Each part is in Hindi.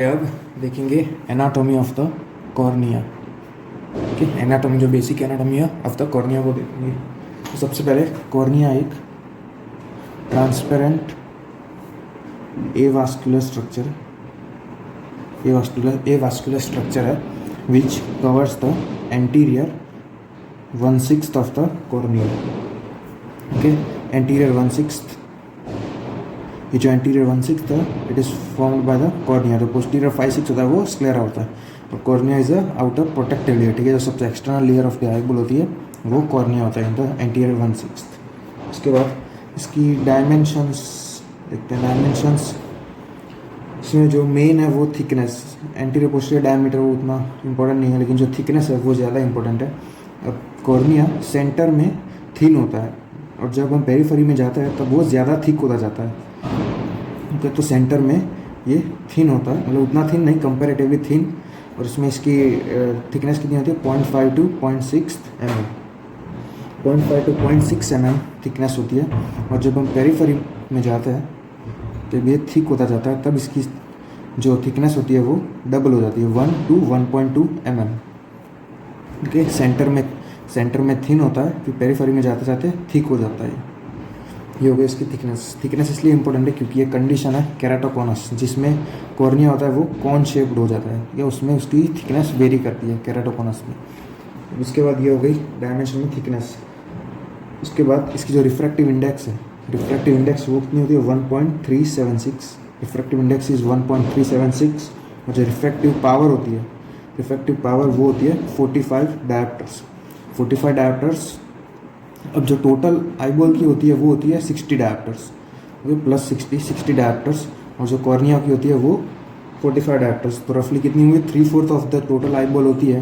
अब देखेंगे anatomy of the cornea. Okay, anatomy जो बेसिक एनाटॉमी है ऑफ द कॉर्निया वो देखेंगे। तो सबसे पहले कॉर्निया एक ट्रांसपेरेंट एवास्कुलर स्ट्रक्चर है which covers the anterior 1/6 of the cornea. Okay, anterior 1/6, ये जो एंटीरियर 1/6 है it is formed by the cornea. जो पोस्टीरियर 5/6 होता है वो स्क्लेरा होता है और cornea is a outer protective layer. ठीक है, जो सबसे external layer of the eyeball होती है वो कॉर्निया होता है इन द एंटीरियर 1/6। उसके बाद इसकी डायमेंशंस देखते हैं। डायमेंशंस इसमें जो मेन है वो थिकनेस, एंटीरियर पोस्टीरियर डायमीटर वो उतना इंपॉर्टेंट नहीं है, लेकिन जो थिकनेस है वो ज़्यादा इंपॉर्टेंट है। अब कॉर्निया सेंटर में थिन होता है और जब हम पेरिफेरी में जाता है तब वो ज़्यादा थिक होता जाता है। ओके, तो सेंटर में ये थिन होता है, मतलब उतना थिन नहीं, कंपैरेटिवली थिन। और इसमें इसकी थिकनेस कितनी होती है 0.5 to 0.6 mm, 0.5 to 0.6 mm thickness होती है। और जब हम पेरिफेरी में जाते हैं तो ये थिक होता जाता है, तब इसकी जो थिकनेस होती है वो डबल हो जाती है 1 to 1.2 mm। ओके, सेंटर में थिन होता है, फिर पेरिफेरी में जाते जाते थिक हो जाता है। ये हो गई इसकी थिकनेस इसलिए इंपॉर्टेंट है क्योंकि ये कंडीशन है केराटोकोनस, जिसमें कॉर्निया होता है वो कॉन शेप्ड हो जाता है, या उसमें उसकी थिकनेस वेरी करती है केराटोकोनस में। उसके बाद ये हो गई डायमेंशन में थिकनेस। उसके बाद इसकी जो रिफ्रैक्टिव इंडेक्स है, रिफ्रैक्टिव इंडेक्स वो कितनी होती है 1.376। Refractive index is 1.376। और जो रिफ्रैक्टिव पावर होती है, रिफ्रैक्टिव पावर वो होती है 45 डायोप्टर्स। 45 डायोप्टर्स। अब जो टोटल आईबॉल की होती है वो होती है 60 डायोप्टर्स, प्लस 60 डायोप्टर्स। और जो कॉर्निया की होती है वो 45 डायोप्टर्स। तो रफली कितनी हुई 3/4 ऑफ द टोटल आईबॉल होती है।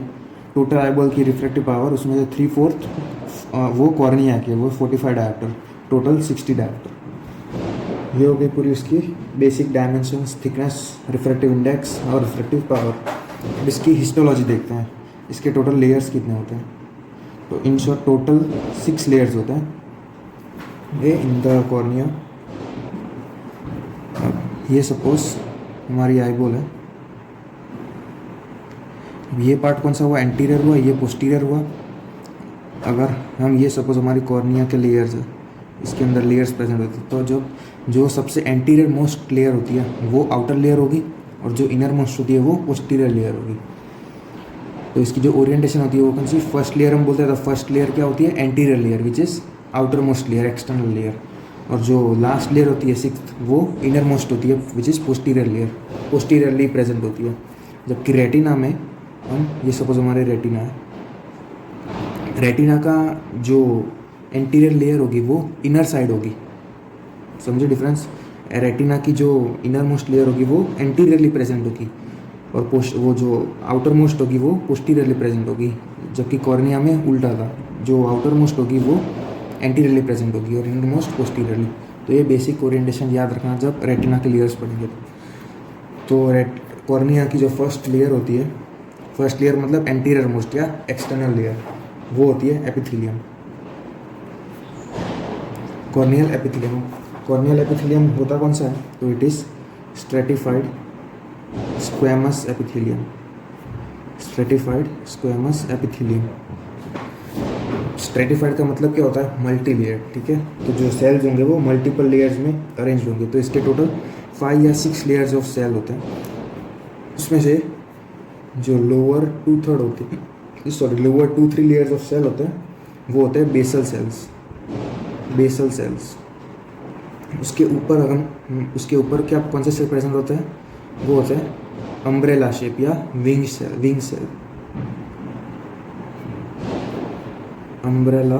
टोटल आईबॉल की रिफ्रैक्टिव पावर, उसमें से 3/4 वो कॉर्निया की है, वो 45 डायोप्टर, टोटल 60 डायोप्टर। ये हो गई पूरी उसकी basic dimensions, thickness, refractive index और रिफ्रैक्टिव पावर। अब इसकी हिस्टोलॉजी देखते हैं, इसके टोटल लेयर्स कितने होते हैं। तो इन शॉर्ट टोटल 6 लेयर्स होते हैं ये इन द कॉर्निया। ये सपोज हमारी आईबॉल है, ये पार्ट कौन सा हुआ, एंटीरियर हुआ, ये पोस्टीरियर हुआ। अगर हम ये सपोज हमारी कॉर्निया के लेयर्स है, इसके अंदर लेयर्स प्रेजेंट होते हैं, तो जो सबसे एंटीरियर मोस्ट लेयर होती है वो आउटर लेयर होगी और जो इनर मोस्ट होती है वो पोस्टीरियर लेयर होगी। तो इसकी जो ओरिएंटेशन होती है वो कौन सी, फर्स्ट लेयर हम बोलते हैं। तो फर्स्ट लेयर क्या होती है, anterior layer which is outer most layer, external layer. और जो लास्ट लेयर होती है 6th, वो इनर मोस्ट होती है which is posterior layer, posteriorly present होती है। जबकि रेटिना में हम ये सपोज हमारे रेटिना है, रेटिना का जो एंटीरियर लेयर होगी वो इनर साइड होगी। समझे डिफरेंस, रेटिना की जो इनर मोस्ट लेयर होगी वो एंटीरियरली प्रेजेंट होगी और वो जो आउटर मोस्ट होगी वो पोस्टीरियरली प्रेजेंट होगी। जबकि कॉर्निया में उल्टा था, जो आउटर मोस्ट होगी वो एंटीरियरली प्रेजेंट होगी और इनर मोस्ट पोस्टीरियरली। तो ये बेसिक ओरिएंटेशन याद रखना जब रेटिना के लेयर्स पढ़ेंगे। तो कॉर्निया की जो फर्स्ट लेयर होती है, फर्स्ट लेयर मतलब एंटीरियर मोस्ट या एक्सटर्नल लेयर, वो होती है epithelium, corneal epithelium. Corneal epithelium होता कौन सा है, तो it is stratified squamous epithelium, stratified squamous epithelium. Stratified का मतलब क्या होता है, मल्टी लेयर। ठीक है, तो जो सेल्स होंगे वो मल्टीपल लेयर्स में अरेंज होंगे। तो इसके टोटल 5 या 6 लेयर्स ऑफ सेल होते हैं। उसमें से जो लोअर 2/3 होते हैं, लोअर 2-3 लेयर्स ऑफ सेल होते हैं वो होते हैं बेसल सेल्स, बेसल सेल्स। उसके ऊपर क्या कौन से सेल प्रेजेंट होते हैं, वो होते हैं अम्ब्रेला शेप या विंग सेल, अम्ब्रेला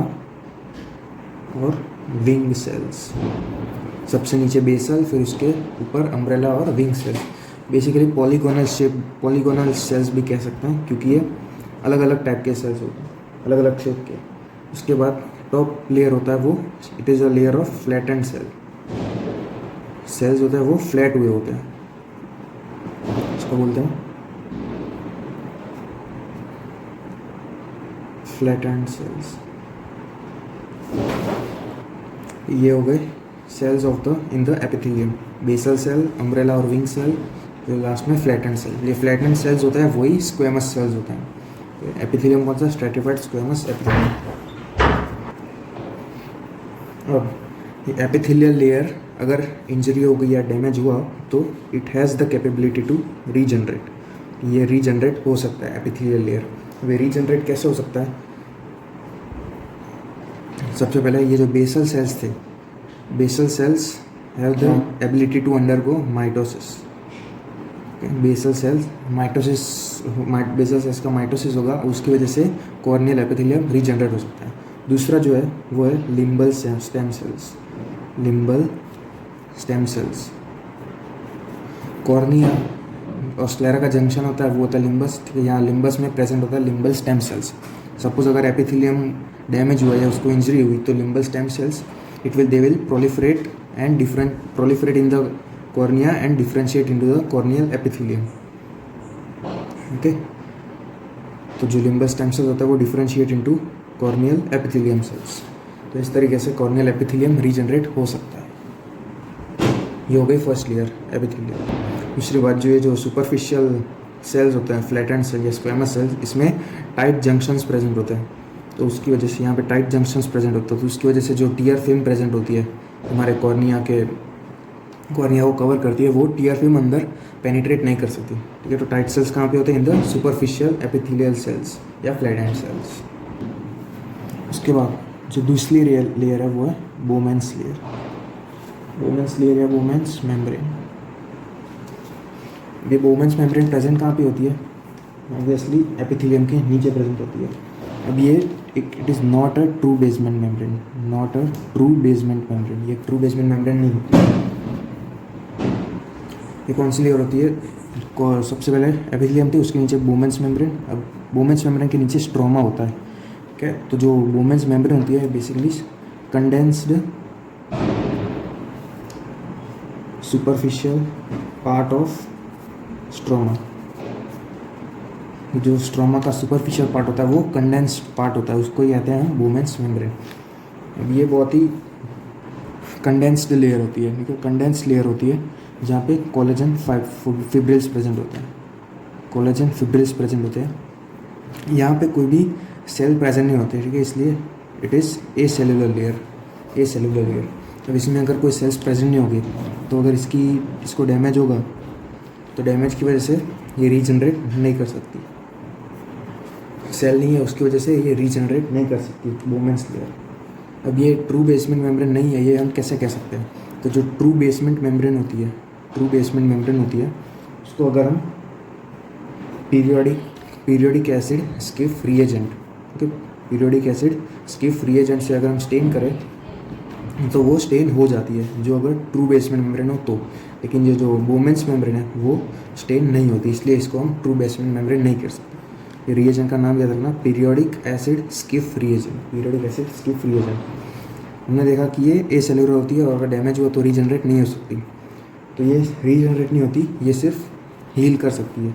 और विंग सेल्स। सबसे नीचे बेसल, फिर उसके ऊपर अम्ब्रेला और wing cell. Basically polygonal cells भी कह सकते हैं क्योंकि ये अलग अलग टाइप के सेल्स होते हैं, अलग अलग शेप के। उसके बाद टॉप लेयर होता है वो, it is a layer of flattened cells होते हैं वो फ्लैट हुए होते हैं, इसको बोलते हैं फ्लैटेंड सेल्स। ये हो गए cells of the in the epithelium, basal cell, umbrella और विंग सेल, जो लास्ट में फ्लैटेंड सेल, ये फ्लैटेंड सेल्स होता है वही स्क्वेमस सेल्स होते हैं। एपिथेलियम कौन सा? Stratified squamous epithelium. अब एपिथेलियल लेयर अगर इंजरी हो गई या डैमेज हुआ तो it has the capability to regenerate, ये रीजनरेट हो सकता है एपिथेलियल लेयर। वे रीजनरेट कैसे हो सकता है? सबसे पहले ये जो बेसल सेल्स थे, basal cells have the ability to undergo mitosis. Basal cells mitosis, basal cells का माइटोसिस होगा, उसकी वजह से कॉर्नियल एपिथेलियम रीजनरेट हो सकता है। दूसरा जो है वो है limbal stem cells, limbal stem cells. Cornea और स्क्लेरा का जंक्शन होता है वो होता है लिम्बस, ठीक है। यहाँ लिम्बस में प्रेजेंट होता है लिम्बल स्टेम सेल्स। सपोज अगर एपिथेलियम डैमेज हुआ या उसको इंजरी हुई तो limbal stem cells they will proliferate and proliferate in the cornea and differentiate into the corneal epithelium, okay. तो जो लिम्बल स्टेम सेल्स होता है वो differentiate into corneal epithelium cells. तो इस तरीके से कॉर्नियल एपिथेलियम रीजनरेट हो सकता है। ये हो गई फर्स्ट लेयर एपिथेलियम। दूसरी बात जो ये जो सुपरफिशियल सेल्स होते हैं, फ्लैटेंड सेल या स्क्वेमस सेल्स, इसमें टाइट जंक्शंस प्रेजेंट होते हैं। तो उसकी वजह से यहाँ पे टाइट जंक्शंस प्रेजेंट होते हैं, तो उसकी वजह से जो टीयर फिल्म प्रेजेंट होती है हमारे कॉर्निया को कवर करती है, वो टीयर फिल्म अंदर पेनिट्रेट नहीं कर सकती, ठीक है। तो टाइट सेल्स कहाँ पे होते हैं? In the superficial epithelial cells या फ्लैटेंड सेल्स। उसके बाद जो दूसरी लेयर है वो है बोमेंस लेयर, बोमेंस लेयर या बोमेंस मेम्ब्रेन। ये बोमेंस मेम्ब्रेन प्रेजेंट कहाँ पे होती है? ऑब्वियसली एपिथेलियम के नीचे प्रेजेंट होती है। अब ये it is not a true basement membrane, not a true basement membrane, ये ट्रू बेसमेंट मेम्ब्रेन नहीं होती। ये कौन सी लेयर होती है? सबसे पहले एपिथेलियम थी, उसके नीचे बोमेंस मेम्ब्रेन। अब बोमेंस मेम्ब्रेन के नीचे स्ट्रोमा होता है, ठीक है। तो जो बोमेंस मेम्ब्रेन होती है basically condensed superficial part of stroma. जो स्ट्रोमा का सुपरफिशियल पार्ट होता है वो कंडेंस्ड पार्ट होता है, उसको कहते हैं बोमेंस मेम्ब्रेन। अब ये बहुत ही कंडेंस्ड लेयर होती है, ठीक है। कंडेंस्ड लेयर होती है जहाँ पे कोलेजन फिब्रिल्स प्रेजेंट होते हैं, कोलेजन फिब्रिल्स प्रेजेंट होते हैं। यहाँ पे कोई भी सेल प्रेजेंट नहीं होते, ठीक है, इसलिए it is a cellular layer, A cellular layer. अब इसमें अगर कोई सेल्स प्रेजेंट नहीं होगी तो अगर इसको डैमेज होगा तो डैमेज की वजह से ये रीजनरेट नहीं कर सकती, सेल नहीं है उसकी वजह से ये रीजनरेट नहीं कर सकती बोमेंस लेयर। अब ये ट्रू बेसमेंट मेम्ब्रेन नहीं है, ये हम कैसे कह सकते हैं? तो जो ट्रू बेसमेंट मेम्ब्रेन होती है, ट्रू बेसमेंट मेम्ब्रेन होती है, उसको अगर हम periodic acid Schiff reagent, okay, periodic acid Schiff reagent से अगर हम स्टेन करें तो वो स्टेन हो जाती है, जो अगर ट्रू बेसमेंट मेम्ब्रेन हो तो। लेकिन ये जो बोमेंस मेम्ब्रेन है वो स्टेन नहीं होती, इसलिए इसको हम ट्रू बेसमेंट मेम्ब्रेन नहीं कर सकते। ये रिएजेंट का नाम याद रखना, periodic acid Schiff reagent, periodic acid Schiff reagent. हमने देखा कि ये ए सेलुलर होती है और अगर डैमेज हुआ तो रीजनरेट नहीं हो सकती। तो ये रीजनरेट नहीं होती, ये सिर्फ हील कर सकती है,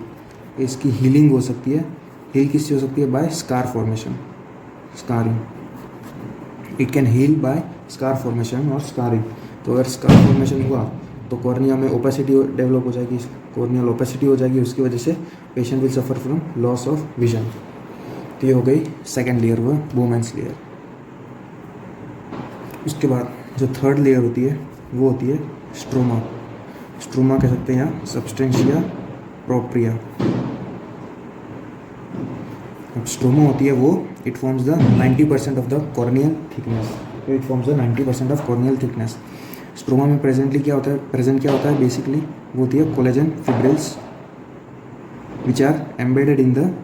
इसकी हीलिंग हो सकती है। हील किससे हो सकती है? By scar formation, scarring. It can heal by scar formation और स्कारिंग। तो अगर स्कार फॉर्मेशन हुआ तो कॉर्निया में ओपेसिटी डेवलप हो जाएगी, कॉर्नियल ओपेसिटी हो जाएगी, उसकी वजह से patient will suffer from loss of vision. तो ये हो गई सेकेंड लेयर, हुआ बोमेंस लेयर। उसके बाद जो थर्ड लेयर होती है वो होती है स्ट्रोमा। स्ट्रोमा कह सकते हैं या सब्सटेंशिया प्रोप्रिया। अब स्ट्रोमा होती है वो it forms the 90% of the corneal thickness, it forms the 90% of corneal thickness. Stroma में प्रेजेंट क्या होता है बेसिकली? वो होती है collagen fibrils which are embedded in the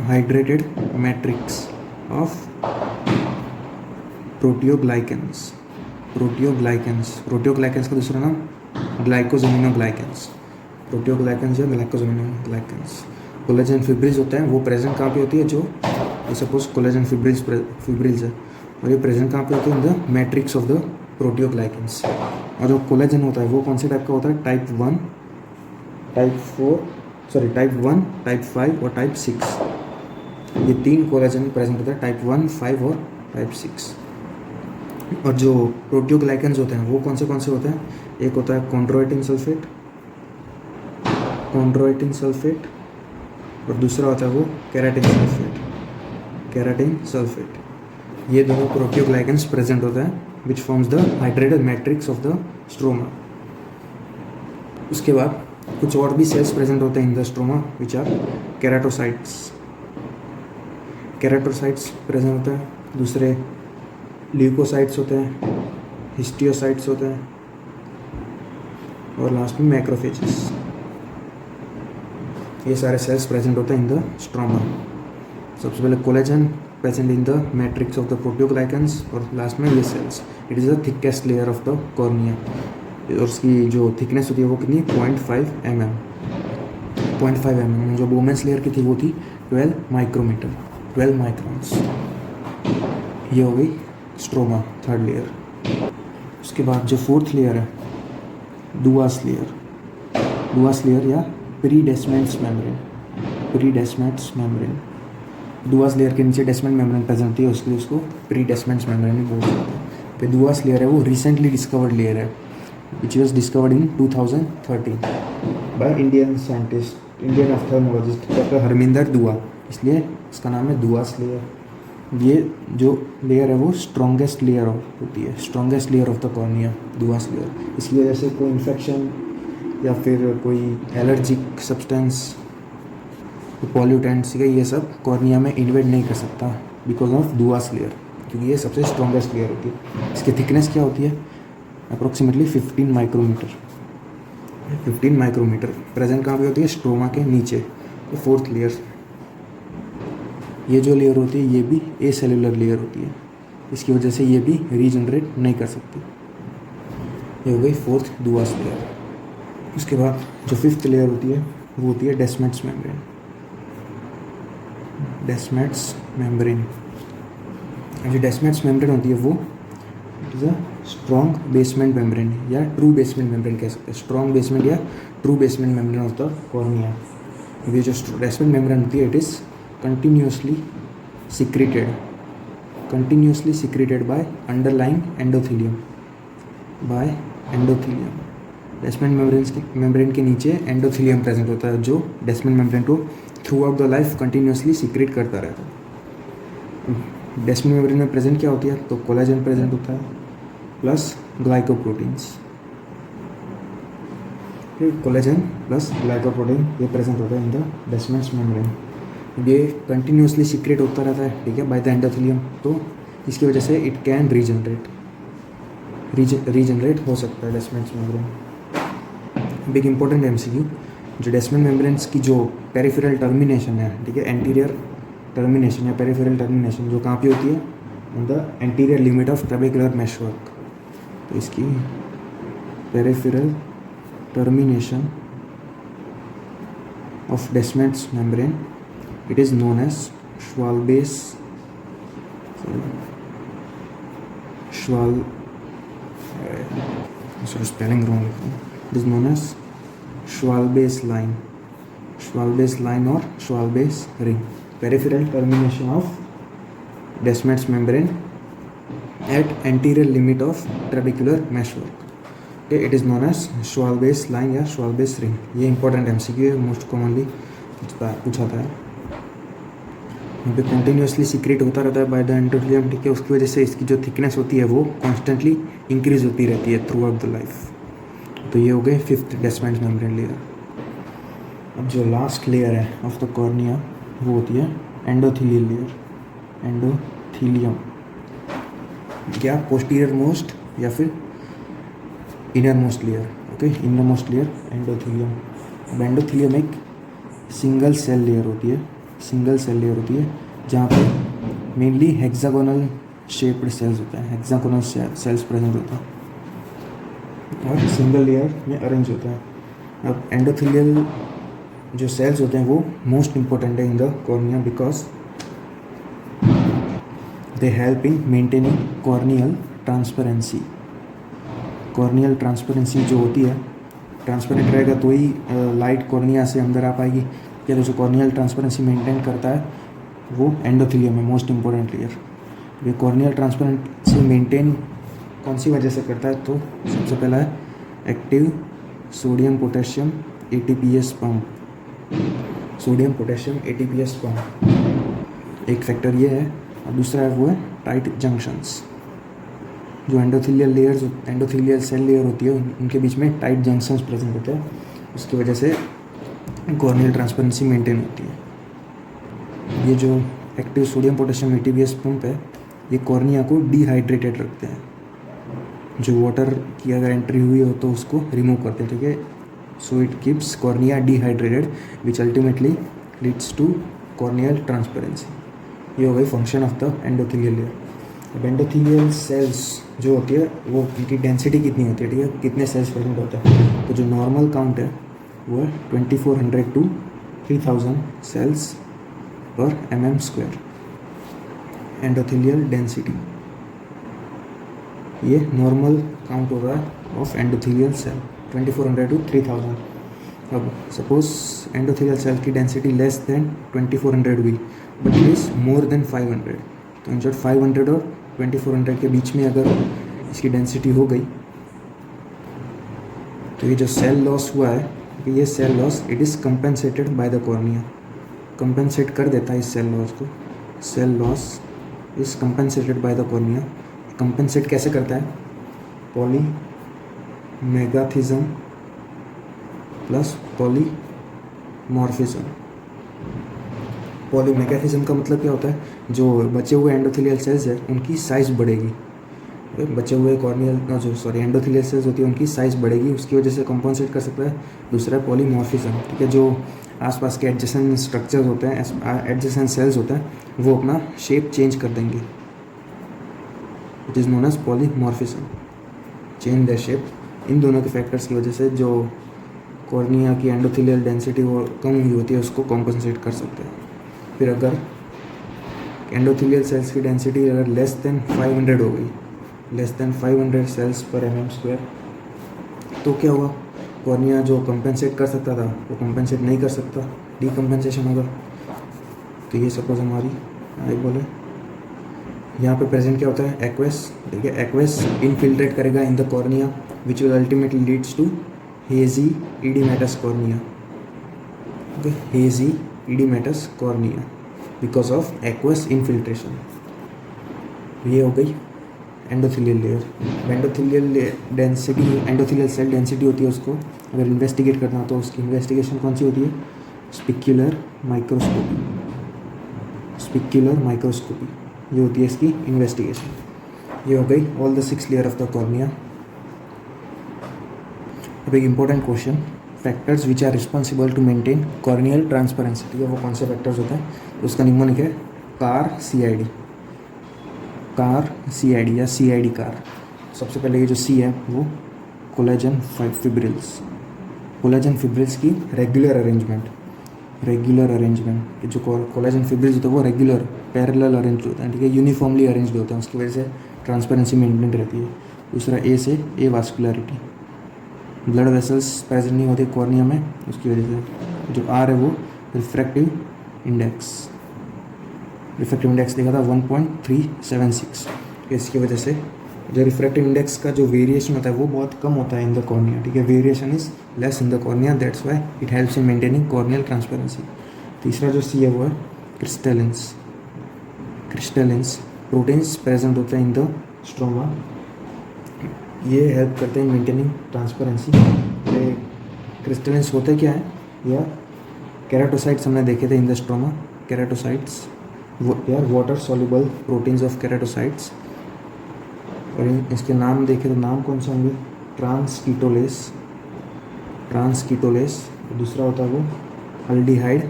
hydrated matrix of proteoglycans. Proteoglycans का दूसरा नाम ग्लाइकोजेमिनोग्लाइकेंस, प्रोटियोग्लाइकेंस या ग्लाइकोजेमिनोग्लाइकेंस। कोलेजन फिब्रिल्स होते हैं, वो प्रेजेंट कहाँ पे होती है? जो सपोज कोलेजन फिब्रिल्स है और ये प्रेजेंट कहाँ पे होती है? In the matrix of the proteoglycans. और जो कोलेजन होता है वो कौन से टाइप का होता है? टाइप 1, टाइप 5 और टाइप 6। ये 3 कोलेजन प्रेजेंट होता है, टाइप 1, 5 और टाइप 6। और जो प्रोटियोग्लाइकेंस होते हैं वो कौन से होते हैं? एक होता है कॉन्ड्रोइटिन सल्फेट, कॉन्ड्रोइटिन सल्फेट और दूसरा होता है वो केराटिन सल्फेट, केराटिन सल्फेट। ये दोनों प्रोटियोग्लाइकेंस प्रेजेंट होता है which forms the hydrated matrix of the stroma. उसके बाद कुछ और भी सेल्स प्रेजेंट होते हैं in the stroma which are keratocytes, keratocytes present होते हैं, दूसरे ल्यूकोसाइट्स होते हैं, हिस्टियोसाइट्स होते हैं और लास्ट में मैक्रोफेजेस। ये सारे सेल्स प्रेजेंट होते हैं इन द स्ट्रोमा। सबसे पहले collagen present in the matrix of the proteoglycans और लास्ट में ये cells. It is the thickest layer of the cornea और उसकी जो थिकनेस होती है वो कितनी 0.5 mm, 0.5 mm। जो बोमेंस लेयर की थी वो थी 12 माइक्रोमीटर, 12 माइक्रॉन्स। ये हो गई स्ट्रोमा, थर्ड लेयर। उसके बाद जो फोर्थ लेयर है डुआस लेयर, डुआस लेयर या प्रीडेस्मेंट्स मेम्ब्रेन, प्रीडेस्मेंट्स मेम्ब्रेन। डुआस लेयर के नीचे डेस्मेंट मेम्ब्रेन प्रेजेंट होती है, उसके लिए उसको प्रीडेस्मेंट्स मेम्ब्रेन भी बोल सकते हैं। फिर डुआस लेयर है वो रिसेंटली डिस्कवर्ड लेयर है which was discovered in 2013 by Indian scientist, Indian ophthalmologist doctor Harminder Dua, इसलिए इसका नाम है डुआस लेयर। ये जो लेयर है वो स्ट्रॉन्गेस्ट लेयर होती है, strongest layer of the cornea, Dua's layer. इसकी वजह से कोई इन्फेक्शन या फिर कोई एलर्जिक सब्सटेंस, पॉल्यूटेंट्स, ये सब कॉर्निया में इन्वेड नहीं कर सकता बिकॉज ऑफ डुआस लेयर, क्योंकि ये सबसे स्ट्रॉन्गेस्ट लेयर होती है। इसकी थिकनेस क्या होती है अप्रोक्सीमेटली 15 माइक्रोमीटर, 15 माइक्रोमीटर। प्रेजेंट कहाँ पे होती है स्ट्रोमा के नीचे, तो फोर्थ लेयर। ये जो लेयर होती है ये भी ए सेलुलर लेयर होती है, इसकी वजह से ये भी रीजनरेट नहीं कर सकती। ये हो गई फोर्थ डुआस लेयर। उसके बाद जो फिफ्थ लेयर होती है वो होती है डेस्मेंट्स मेम्ब्रेन, डेस्मेंट्स मेम्ब्रेन। जो डेस्मेंट्स मेम्ब्रेन होती है वो it is a strong basement membrane या ट्रू बेसमेंट मेम्ब्रेन कह सकते हैं, स्ट्रॉन्ग बेसमेंट या true basement membrane of the cornea. ये जो डेस्मेंट मेम्ब्रेन होती है it is continuously secreted by underlying endothelium, by endothelium। Descemet membrane के नीचे एंडोथीलियम प्रेजेंट होता है जो डेस्मेंट मेम्ब्रेन को throughout the life continuously secrete करता रहता है। डेस्मेंट मेम्ब्रेन में प्रेजेंट क्या होती है तो कोलेजन प्रेजेंट होता है plus glycoproteins, collagen plus glycoprotein ये प्रेजेंट होता है इन द डेस्मेंट्स मेम्ब्रेन। ये कंटिन्यूसली सीक्रेट होता रहता है, ठीक है, बाय द एंडोथीलियम। तो इसकी वजह से इट कैन रीजनरेट हो सकता है डेस्मेंट्स मेम्ब्रेन। बिग इंपॉर्टेंट एमसीक्यू, जो डेस्मेंट मेम्ब्रेन्स की जो पेरिफेरल टर्मिनेशन है, ठीक है, एंटीरियर टर्मिनेशन या पेरिफेरल टर्मिनेशन जो कहाँ पे होती है on the anterior limit of trabecular meshwork. तो इसकी peripheral termination of Descemet's membrane it is known as Schwalbe's spelling wrong. It is known as Schwalbe's line, Schwalbe's line or Schwalbe's ring, peripheral termination of Descemet's membrane at anterior limit of trabecular meshwork. Okay, it is known as Schwalbe's line या Schwalbe's ring। ये important MCQ है, मोस्ट कॉमनली पूछा था। यहाँ पे कंटिन्यूसली सीक्रेट होता रहता है बाय द एंडोथीलियम, ठीक है, उसकी वजह से इसकी जो थिकनेस होती है वो कॉन्स्टेंटली इंक्रीज होती रहती है थ्रू आउट द लाइफ। तो ये हो गए फिफ्थ डेस्मेंट्स मेम्ब्रेन लेयर। अब जो लास्ट लेयर है ऑफ द कॉर्निया वो होती है एंडोथीलियल लेयर, एंडोथीलियम क्या पोस्टीरियर मोस्ट या फिर inner most layer, okay, inner most layer endothelium. अब एंडोथीलियम एक सिंगल सेल लेयर होती है, सिंगल सेल लेयर होती है जहाँ पे मेनली हेक्सागोनल शेप्ड सेल्स होते हैं, हेक्सागोनल सेल्स प्रेजेंट होता है और सिंगल लेयर में अरेंज होता है। अब एंडोथीलियल जो सेल्स होते हैं वो मोस्ट इंपॉर्टेंट है in the cornea because they help in maintaining corneal transparency. Corneal transparency जो होती है, ट्रांसपेरेंट रहेगा तो ही लाइट कॉर्निया से अंदर आ पाएगी। या तो जो कॉर्नियल ट्रांसपेरेंसी मेंटेन करता है वो एंडोथीलियम है, मोस्ट इंपॉर्टेंट लेयर। ये कॉर्नियल ट्रांसपेरेंसी मेंटेन कौन सी वजह से करता है तो सबसे पहला है active sodium potassium ATPase pump, sodium potassium ATPase pump. एक फैक्टर ये है और दूसरा है वो है टाइट जंक्शंस। जो एंडोथेलियल सेल लेयर होती है उनके बीच में टाइट जंक्शंस प्रेजेंट होते हैं, उसकी वजह से कॉर्नियल ट्रांसपेरेंसी मेंटेन होती है। ये जो active sodium potassium ATPase pump है ये कॉर्निया को डिहाइड्रेटेड रखते हैं। जो वाटर की अगर एंट्री हुई हो तो उसको रिमूव करते हैं, ठीक है। So it keeps cornea dehydrated which ultimately leads to corneal transparency. ये हो गई function of the endothelial layer. अब एंडोथेलियल सेल्स जो होती है वो उनकी डेंसिटी कितनी होती है, ठीक है, कितने सेल्स प्रेजेंट होते हैं। तो जो नॉर्मल काउंट है वो है 2400 to 3000 सेल्स पर mm²। एंडोथेलियल डेंसिटी ये नॉर्मल काउंट हो रहा है ऑफ एंडोथेलियल सेल 2400 to 3000। अब सपोज एंडोथेलियल सेल की डेंसिटी लेस देन 2400 हुई but it is more than 500, तो इन शॉर्ट 500 और 2400 के बीच में अगर इसकी डेंसिटी हो गई तो ये जो सेल लॉस हुआ है, ये cell loss it is compensated by the cornea. Compensate कर देता है इस सेल लॉस को। Cell loss is compensated by the cornea. Compensate कैसे करता है? पॉलीमेगाथिज्म प्लस पॉलीमॉर्फिज्म। पॉलीमेगाथिज्म का मतलब क्या होता है? जो बचे हुए एंडोथेलियल सेल्स है उनकी साइज़ बढ़ेगी। बचे हुए एंडोथेलियल सेल्स होती है उनकी साइज़ बढ़ेगी, उसकी वजह से कंपनसेट कर सकता है। दूसरा है पॉलीमॉर्फिज्म, ठीक है। जो आसपास के एडजेसेंट स्ट्रक्चर्स होते हैं, एडजेसेंट सेल्स होते हैं, वो अपना शेप चेंज कर देंगे। It is known as polymorphism, change the shape. इन दोनों के फैक्टर्स की वजह से जो कॉर्निया की एंडोथेलियल डेंसिटी वो कम हुई होती है उसको कॉम्पनसेट कर सकते हैं। फिर अगर एंडोथेलियल सेल्स की डेंसिटी अगर लेस देन 500 हो गई, लेस देन 500 सेल्स पर mm², तो क्या हुआ? कॉर्निया जो कंपेंसेट कर सकता था वो कंपेंसेट नहीं कर सकता, डीकम्पेंसेशन होगा। तो ये सपोज हमारी आई बोले यहाँ पे प्रेजेंट क्या होता है? एक्वेस, ठीक है। एक्वेस इनफिल्ट्रेट करेगा in the cornea which will ultimately leads to hazy edematous cornea, okay. Hazy edematous cornea because of aqueous infiltration. ये हो गई endothelial layer. Endothelial cell density होती है, उसको अगर इन्वेस्टिगेट करना हो तो उसकी इन्वेस्टिगेशन कौन सी होती है? स्पिक्युलर माइक्रोस्कोपी। स्पिक्युलर माइक्रोस्कोपी ये होती है इसकी इन्वेस्टिगेशन। ये हो गई all the 6 layer of the cornea. अब एक important question, factors which are responsible to maintain corneal transparency, ठीक है, वो कौन से फैक्टर्स होते हैं? उसका निम्नलिखित है कार CID, कार CID या CID कार। सबसे पहले ये जो C है वो कोलेजन फिब्रिल्स। कोलेजन फिब्रिल्स की रेगुलर अरेंजमेंट, जो कोलेजन फिब्रिल्स होते हैं वो रेगुलर पैरेलल अरेंज होते हैं, ठीक है, यूनिफॉर्मली अरेंज्ड होते हैं, उसकी वजह से ट्रांसपेरेंसी मेंटेन रहती है। दूसरा A से A वास्कुलरिटी, ब्लड वेसल्स प्रेजेंट नहीं होते कॉर्निया में, उसकी वजह से। जो R है वो रिफ्रैक्टिव इंडेक्स देखा था 1.376, इसकी वजह से जो रिफ्रैक्टिव इंडेक्स का जो वेरिएशन होता है वो बहुत कम होता है इन द कॉर्निया, ठीक है। Variation is less in the cornea, that's why it helps in maintaining corneal transparency. तीसरा जो C है वो है क्रिस्टलिन्स प्रोटीन्स प्रेजेंट होते हैं इन द स्ट्रोमा, ये हेल्प करते हैं मेंटेनिंग ट्रांसपेरेंसी। क्रिस्टलिन्स होते क्या है? या केराटोसाइट्स हमने देखे थे इन द स्ट्रोमा। केराटोसाइट्स यार water soluble proteins of keratocytes. और इसके नाम देखें तो नाम कौन से होंगे? ट्रांसकीटोलेस। दूसरा होता है वो अल्डिहाइड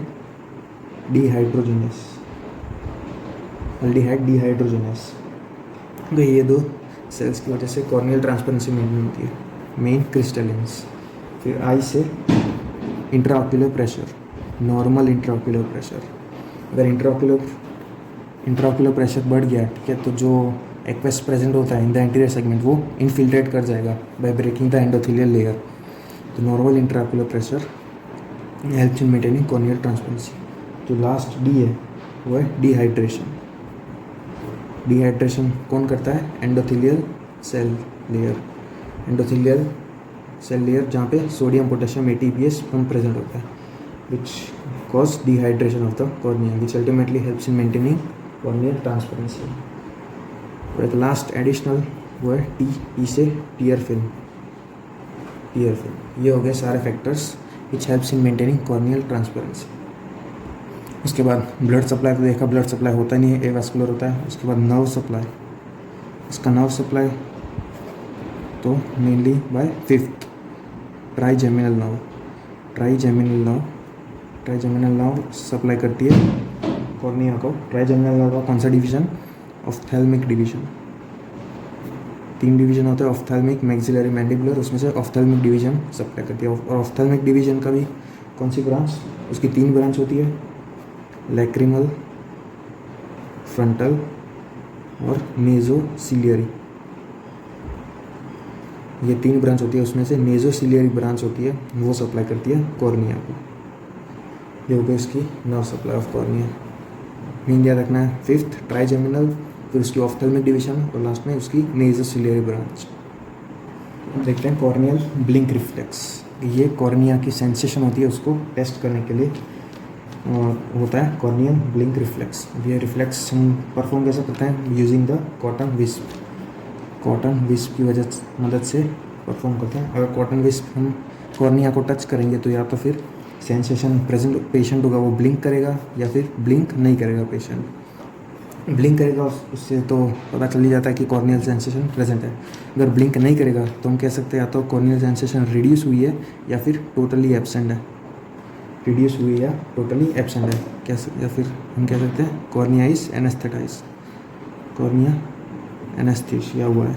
डिहाइड्रोजनेस। तो ये दो सेल्स की वजह से कॉर्नियल ट्रांसपेरेंसी मेंटेन होती है, मेन क्रिस्टलिन्स। फिर आई से intraocular pressure, normal intraocular pressure. अगर इंट्राऑक्यूलर प्रेशर बढ़ गया, ठीक है, तो जो एक्वेस प्रेजेंट होता है इन द एंटीरियर सेगमेंट वो इनफिल्ट्रेट कर जाएगा by breaking the endothelial layer. तो normal intraocular pressure helps in maintaining corneal transparency. जो लास्ट D है वो है डिहाइड्रेशन कौन करता है? Endothelial cell layer. Endothelial cell layer जहाँ पे sodium potassium ATPase pump present होता है, which cause dehydration of the cornea, which ultimately helps in maintaining corneal transparency. और एक लास्ट एडिशनल वो है टी से टीयर फिल्म। ये हो गए सारे factors which helps in maintaining corneal transparency. उसके बाद ब्लड सप्लाई को देखा, ब्लड सप्लाई होता नहीं है, एवास्कुलर होता है। उसके बाद नर्व सप्लाई, इसका नर्व सप्लाई तो mainly by fifth trigeminal nerve. Trigeminal nerve supply करती है कॉर्निया को। ट्राइजेमिनल नर्व का कौन सा डिवीजन? ऑफ्थेल्मिक डिवीजन। 3 डिवीजन होते हैं, ऑफ्थेल्मिक, मैक्सिलरी, मैंडिबुलर। उसमें से ऑफ्थेल्मिक डिवीजन सप्लाई करती है। और ऑफ्थेल्मिक डिवीजन का भी कौन सी ब्रांच? उसकी 3 ब्रांच होती है, लैक्रिमल, फ्रंटल और नेज़ोसिलियरी। ये 3 ब्रांच होती है, उसमें से नेज़ोसिलियरी ब्रांच होती है, वो सप्लाई करती है कॉर्निया को। ये हो गई उसकी nerve supply of cornea. Main याद रखना है, फिफ्थ ट्राइजेमिनल, फिर उसकी ऑफ्थेल्मिक डिवीजन और लास्ट में उसकी नेज़ोसिलियरी ब्रांच। देखते हैं कॉर्नियल ब्लिंक रिफ्लेक्स। ये कॉर्निया की सेंसेशन होती है, उसको टेस्ट करने के लिए होता है कॉर्नियल ब्लिंक रिफ्लेक्स। ये रिफ्लेक्स हम परफॉर्म कैसे करते हैं? यूजिंग द कॉटन विस्प की मदद से परफॉर्म करते हैं। अगर कॉटन विस्प हम कॉर्निया को टच करेंगे तो या तो फिर सेंसेशन प्रेजेंट पेशेंट होगा वो ब्लिंक करेगा, या फिर ब्लिंक नहीं करेगा पेशेंट। ब्लिंक करेगा उससे तो पता चल ही जाता है कि कॉर्नियल सेंसेशन प्रेजेंट है। अगर ब्लिंक नहीं करेगा तो हम कह सकते हैं या तो कॉर्नियल सेंसेशन रिड्यूस हुई है या फिर टोटली एब्सेंट है। रिड्यूस हुई या टोटली एब्सेंट है या फिर हम कह सकते हैं cornea is anaesthetise. Cornea anaesthesia हुआ है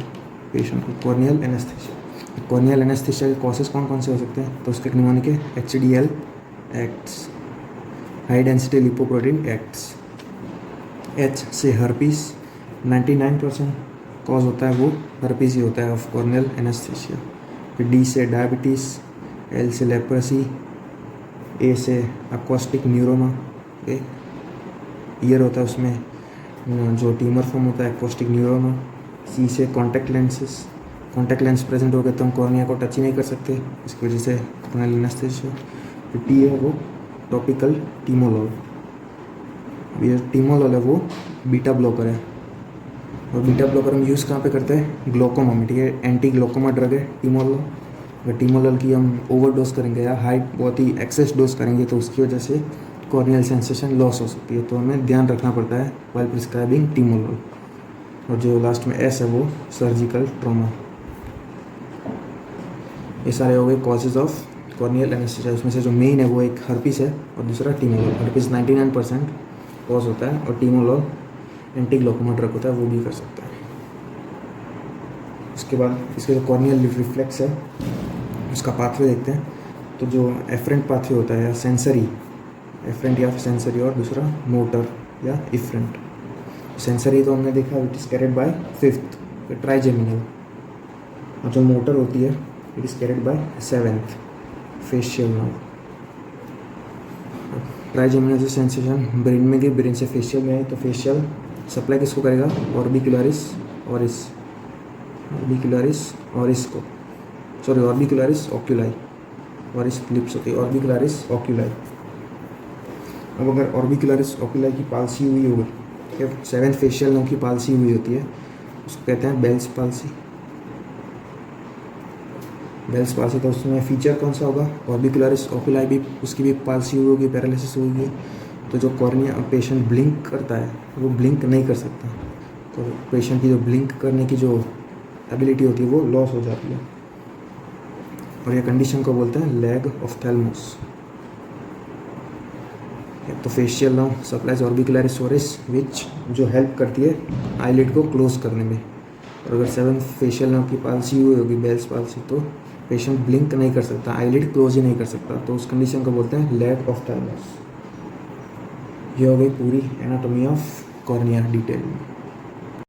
पेशेंट को, कॉर्नियल एनेस्थीसिया। कॉर्नियल एनेस्थीसिया के कॉजेस कौन से हो सकते हैं? तो उसके निमोनिक है HDL acts, high density lipoprotein acts. H से हर्पीस, 99% कॉज होता है वो हर्पीस ही होता है ऑफ कॉर्नियल एनेस्थीसिया। फिर D से डायबिटीज़, L से लेप्रेसी, A से अक्वास्टिक न्यूरोमा, ईयर होता है उसमें जो ट्यूमर फॉर्म होता है अक्वास्टिक न्यूरोमा। C से कॉन्टैक्ट लेंस प्रेजेंट हो गए तो हम कॉर्निया को टच ही नहीं कर सकते, इसकी वजह से कॉर्नियल एनेस्थीसिया। फिर T है वो टॉपिकल टीमोलोल। ये टीमोलोल है वो बीटा ब्लॉकर है, और बीटा ब्लॉकर हम यूज़ कहाँ पे करते हैं? ग्लोकोमा में। ठीक है, एंटी ग्लोकोमा ड्रग है टीमोलोल। अगर टीमोलोल की हम ओवरडोज करेंगे या बहुत ही एक्सेस डोज करेंगे तो उसकी वजह से कॉर्नियल सेंसेशन लॉस हो सकती है, तो हमें ध्यान रखना पड़ता है व्हाइल प्रिस्क्राइबिंग टीमोलोल। और जो लास्ट में S है वो सर्जिकल ट्रॉमा। ये सारे हो गए कॉजेज ऑफ कॉर्नियल एनेस्थीसिया। उसमें से जो मेन है वो एक हर्पीस है और दूसरा टीमोलोल। हर्पीस 99% कॉज होता है और टीमोलोल एंटी ग्लोकोमा ड्रग होता है, वो भी कर सकता है। उसके बाद इसके जो कॉर्नियल रिफ्लेक्स है उसका पाथवे देखते हैं। तो जो एफरेंट पाथवे होता है या सेंसरी, एफरेंट या सेंसरी, और दूसरा मोटर या इफरेंट। सेंसरी तो हमने देखा it is carried by fifth trigeminal, और जो मोटर होती है it is carried by 7th facial nerve. Trigeminal से सेंसेशन ब्रेन में गई, ब्रेन से फेशियल में आई, तो फेशियल सप्लाई किसको करेगा? ऑर्बिकुलरिस ऑरिस को, sorry orbicularis oculi, orris lips होती है, ऑर्बिकुलरिस ऑक्यूलाई। अब अगर ऑर्बिकुलरिस ऑक्यूलाई की पाल्सी हुई होगी, 7th फेशियल नर्व की पाल्सी हुई होती है, उसको कहते हैं बेल्स पाल्सी। बेल्स पाल्सी, तो उसमें फीचर कौन सा होगा? ऑर्बिकुलरिस ऑक्यूलाई भी उसकी भी पाल्सी हुई होगी, पैरालिसिस हुई होगी। तो जो कॉर्निया पेशेंट ब्लिंक करता है वो ब्लिंक नहीं कर सकता, तो पेशेंट की जो ब्लिंक करने की जो एबिलिटी होती है वो लॉस हो जाती है, और ये कंडीशन को बोलते हैं लैग ऑफ्थेल्मोस। तो facial nerve supplies orbicularis orris विच जो हेल्प करती है आईलिड को क्लोज करने में। और अगर 7th फेशियल नर्व की पाल्सी हुई होगी, बेल्स पाल्सी, तो पेशेंट ब्लिंक नहीं कर सकता, आईलिड क्लोज ही नहीं कर सकता, तो उस कंडीशन को बोलते हैं लैग ऑफ्थेल्मोस। ये हो गई पूरी एनाटॉमी ऑफ कॉर्निया डिटेल में।